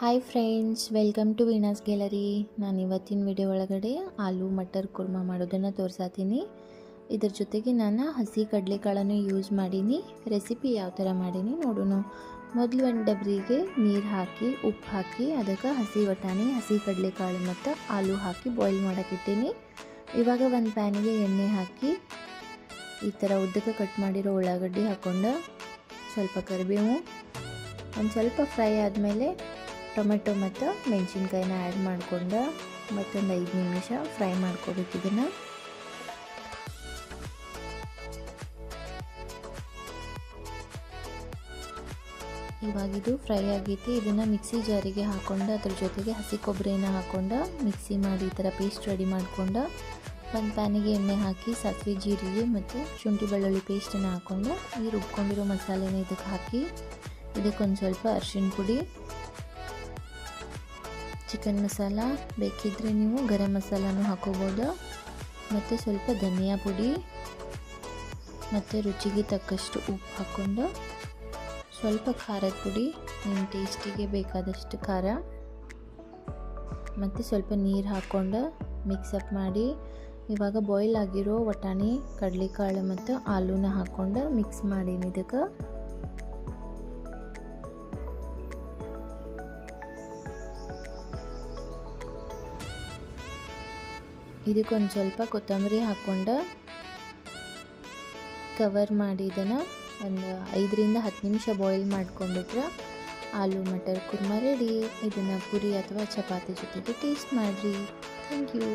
Hi friends, welcome to Veena's gallery. ನಾನು ಇವತ್ತಿನ video ಒಳಗಡೆ ಆಲೂ ಮಟರ್ ಕುರ್ಮಾ ಮಾಡೋದನ್ನು ತೋರಿಸ್ತೀನಿ. ಇದ್ರ ಜೊತೆಗೆ ನಾನು ಹಸಿ ಕಡಲೆಕಾಳನ್ನು ಯೂಸ್ ಮಾಡೀನಿ. ರೆಸಿಪಿ ಯಾವ ಥರ ಮಾಡೀನಿ ನೋಡೋಣ. ಮೊದಲು ಒಂದು ಡಬ್ರಿಗೆ ನೀರು ಹಾಕಿ ಉಪ್ಪು ಹಾಕಿ ಅದಕ್ಕೆ ಹಸಿ ವಟಾಣಿ, ಹಸಿ ಕಡಲೆಕಾಳು ಮತ್ತು ಆಲೂ ಹಾಕಿ ಬಾಯ್ಲ್ ಮಾಡೋಕ್ಕಿಟ್ಟೀನಿ. ಇವಾಗ ಒಂದು ಪ್ಯಾನಿಗೆ ಎಣ್ಣೆ ಹಾಕಿ ಈ ಥರ ಉದ್ದಕ್ಕೆ ಕಟ್ ಮಾಡಿರೋ ಉಳ್ಳಾಗಡ್ಡಿ ಹಾಕ್ಕೊಂಡು ಸ್ವಲ್ಪ ಕರಿಬೇವು, ಒಂದು ಸ್ವಲ್ಪ ಫ್ರೈ ಆದಮೇಲೆ ಟೊಮೆಟೊ ಮತ್ತು ಮೆಣಸಿನ್ಕಾಯಿನ ಆ್ಯಡ್ ಮಾಡ್ಕೊಂಡು ಮತ್ತೊಂದು 5 ನಿಮಿಷ ಫ್ರೈ ಮಾಡ್ಕೋಬೇಕು. ಇದನ್ನು ಇವಾಗಿದು ಫ್ರೈ ಆಗೈತಿ. ಇದನ್ನು ಮಿಕ್ಸಿ ಜಾರಿಗೆ ಹಾಕ್ಕೊಂಡು ಅದ್ರ ಜೊತೆಗೆ ಹಸಿ ಕೊಬ್ಬರಿನ ಹಾಕ್ಕೊಂಡು ಮಿಕ್ಸಿ ಮಾಡಿ ಈ ಥರ ಪೇಸ್ಟ್ ರೆಡಿ ಮಾಡ್ಕೊಂಡು ಒಂದು ಪ್ಯಾನಿಗೆ ಎಣ್ಣೆ ಹಾಕಿ ಸಾಸಿವೆ, ಜೀರಿಗೆ ಮತ್ತು ಶುಂಠಿ ಬೆಳ್ಳುಳ್ಳಿ ಪೇಸ್ಟನ್ನು ಹಾಕ್ಕೊಂಡು ಈ ರುಬ್ಕೊಂಡಿರೋ ಮಸಾಲೆನ ಇದಕ್ಕೆ ಹಾಕಿ ಇದಕ್ಕೊಂದು ಸ್ವಲ್ಪ ಅರಿಶಿಣ ಪುಡಿ, ಚಿಕನ್ ಮಸಾಲ, ಬೇಕಿದ್ದರೆ ನೀವು ಗರಂ ಮಸಾಲನೂ ಹಾಕೋಬೋದು, ಮತ್ತು ಸ್ವಲ್ಪ ಧನಿಯಾ ಪುಡಿ ಮತ್ತು ರುಚಿಗೆ ತಕ್ಕಷ್ಟು ಉಪ್ಪು ಹಾಕ್ಕೊಂಡು ಸ್ವಲ್ಪ ಖಾರದ ಪುಡಿ, ನಿಮ್ಮ ಟೇಸ್ಟಿಗೆ ಬೇಕಾದಷ್ಟು ಖಾರ, ಮತ್ತು ಸ್ವಲ್ಪ ನೀರು ಹಾಕ್ಕೊಂಡು ಮಿಕ್ಸಪ್ ಮಾಡಿ ಇವಾಗ ಬಾಯ್ಲ್ ಆಗಿರೋ ವಟಾಣಿ, ಕಡಲೆಕಾಳು ಮತ್ತು ಆಲೂನ ಹಾಕ್ಕೊಂಡು ಮಿಕ್ಸ್ ಮಾಡೀನಿ. ಇದಕ್ಕೊಂದು ಸ್ವಲ್ಪ ಕೊತ್ತಂಬರಿ ಹಾಕ್ಕೊಂಡು ಕವರ್ ಮಾಡಿ ಇದನ್ನು ಒಂದು 5 ರಿಂದ 10 ನಿಮಿಷ ಬಾಯ್ಲ್ ಮಾಡ್ಕೊಂಡ್ಬಿಟ್ರೆ ಆಲೂ ಮಟರ್ ಕುರ್ಮಾ ರೆಡಿ. ಇದನ್ನು ಪೂರಿ ಅಥವಾ ಚಪಾತಿ ಜೊತೆಗೆ ಟೇಸ್ಟ್ ಮಾಡಿರಿ. Thank you.